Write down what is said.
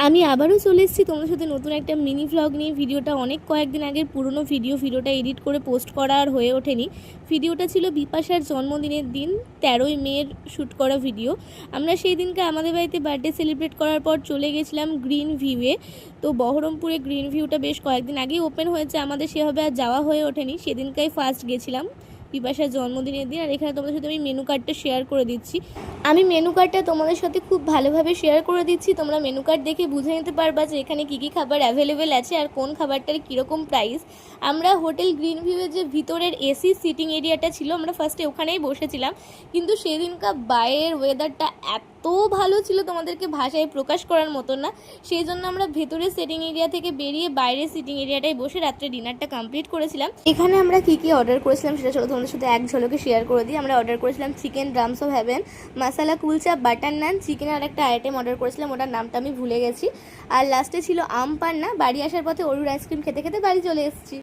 আমি আবারও চলে এসেছি তোমাদের সাথে নতুন একটা মিনি ভ্লগ নিয়ে। ভিডিওটা অনেক কয়েকদিন আগের পুরনো ভিডিওটা এডিট করে পোস্ট করা আর হয়ে ওঠেনি। ভিডিওটা ছিল বিপাশার জন্মদিনের দিন, 13ই মের শ্যুট করা ভিডিও। আমরা সেই দিনকে আমাদের বাড়িতে বার্থডে সেলিব্রেট করার পর চলে গেছিলাম গ্রিন ভিউয়ে। তো বহরমপুরে গ্রিন ভিউটা বেশ কয়েকদিন আগেই ওপেন হয়েছে, আমাদের সেভাবে আর যাওয়া হয়ে ওঠেনি। সেদিনকাই ফার্স্ট গেছিলাম বিপাশার জন্মদিনের দিন। আর এখানে তোমাদের সাথে আমি মেনু কার্ডটা শেয়ার করে দিচ্ছি। আমি মেনু কার্ডটা তোমাদের সাথে খুব ভালোভাবে শেয়ার করে দিচ্ছি, তোমরা মেনু কার্ড দেখে বুঝে নিতে পারবা যে এখানে কী কী খাবার অ্যাভেলেবেল আছে আর কোন খাবারটার কীরকম প্রাইস। আমরা হোটেল গ্রিন ভিউয়ের যে ভিতরের এসি সিটিং এরিয়াটা ছিল, আমরা ফার্স্টে ওখানেই বসেছিলাম, কিন্তু সেদিনকার বাইরের ওয়েদারটা এত ভালো ছিল তোমাদেরকে ভাষায় প্রকাশ করার মতো না। সেই জন্য আমরা ভেতরের সিটিং এরিয়া থেকে বেরিয়ে বাইরের সিটিং এরিয়াটায় বসে রাত্রে ডিনারটা কমপ্লিট করেছিলাম। এখানে আমরা কী কী অর্ডার করেছিলাম সেটা চলো তোমাদের সাথে এক ঝলকে শেয়ার করে দিই। আমরা অর্ডার করেছিলাম chicken drums of heaven, masala kulcha, butter naan, চিকেনের আর একটা আইটেম অর্ডার করেছিলাম, ওটার নামটা আমি ভুলে গেছি। আর লাস্টে ছিল আম পান্না। বাড়ি আসার পথে অরুর আইসক্রিম খেতে খেতে বাড়ি চলে এসেছি।